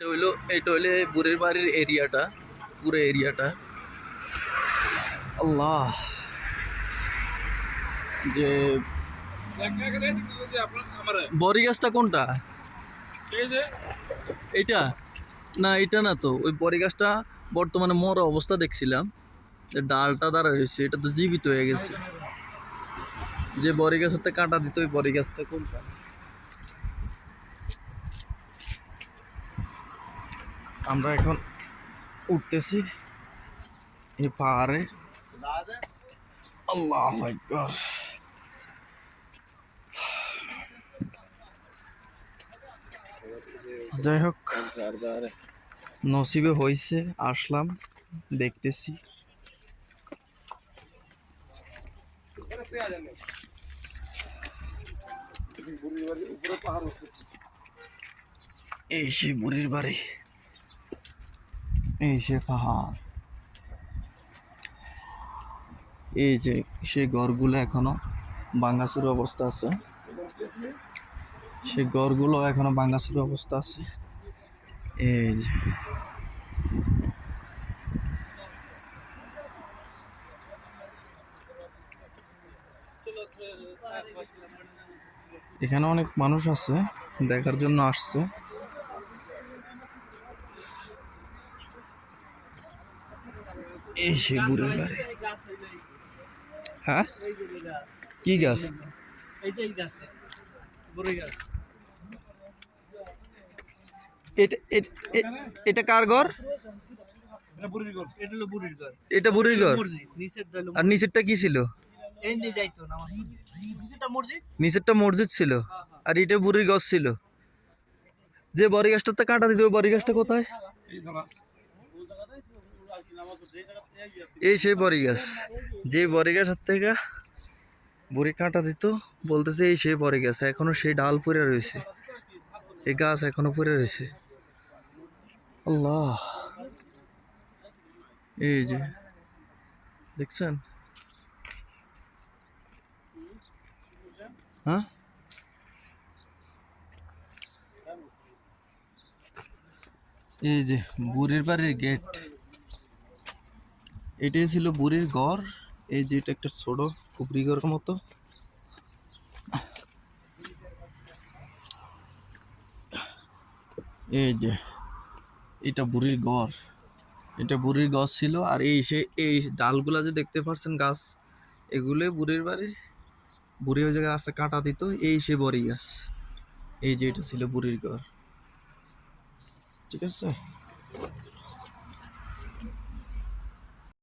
এটা হইলো বুড়ির বাড়ির এরিয়াটা, পুরো এরিয়াটা। আল্লাহ, যে বড়ি গাছটা কোনটা? এটা না, এটা না তো, ওই বড়ি গাছটা বর্তমানে মরা অবস্থা দেখছিলাম, যে ডালটা দাঁড়া রয়েছে, এটা তো জীবিত হয়ে গেছে। যে বড়ি গাছের কাঁটা দিত, ওই বড়ি গাছটা কোনটা? আমরা এখন উঠতেছি এই পাহাড়ে। আল্লাহু আকবার। যাই হোক, নসিবে হয়েছে, আসলাম, দেখতেছি। এই সে বুড়ির বাড়ি, এই সে পাহাড়, এই যে সে ঘরগুলো এখনো ভাঙাচুর অবস্থা আছে, সে ঘরগুলো এখনো ভাঙাচুর অবস্থা আছে। এই যে এখানে অনেক মানুষ আছে, দেখার জন্য আসছে। এই সে বুড়ির বাড়ি। হ্যাঁ, কি গাছ? এটা কার ঘর? এটা বুড়ির ঘর। আর নিচেরটা কি ছিল? নিচেরটা মসজিদ ছিল, আর এটা বুড়ির গাছ ছিল। যে বড়ি গাছটাতে কাঁটা দিত, ওই বড়ি গাছটা কোথায়? এই সেই বড়ি গাছ, যে বড়ি গাছের থেকে বুড়ি কাঁটা দিত, বলতেছে এই সেই বড়ি গাছ, এখনো সেই ডাল পড়ে রয়েছে, এই গাছ এখনো পড়ে রয়েছে। আল্লাহ, এই যে দেখছেন? হ্যাঁ, এই যে বুড়ির বাড়ির গেট, এটাই ছিল বুড়ির ঘর। এই যে এটা একটা ছোট খুপড়ি ঘরের মতো। এই যে এটা বুড়ির ঘর, এটা বুড়ির গাছ ছিল। আর এই ডালগুলা যে দেখতে পাচ্ছেন গাছ, এগুলো বুড়ির বাড়ি। বুড়ি ওই জায়গায় গাছে কাটা দিত, এই সে বড়ি গাছ। এই যে এটা ছিল বুড়ির ঘর, ঠিক আছে।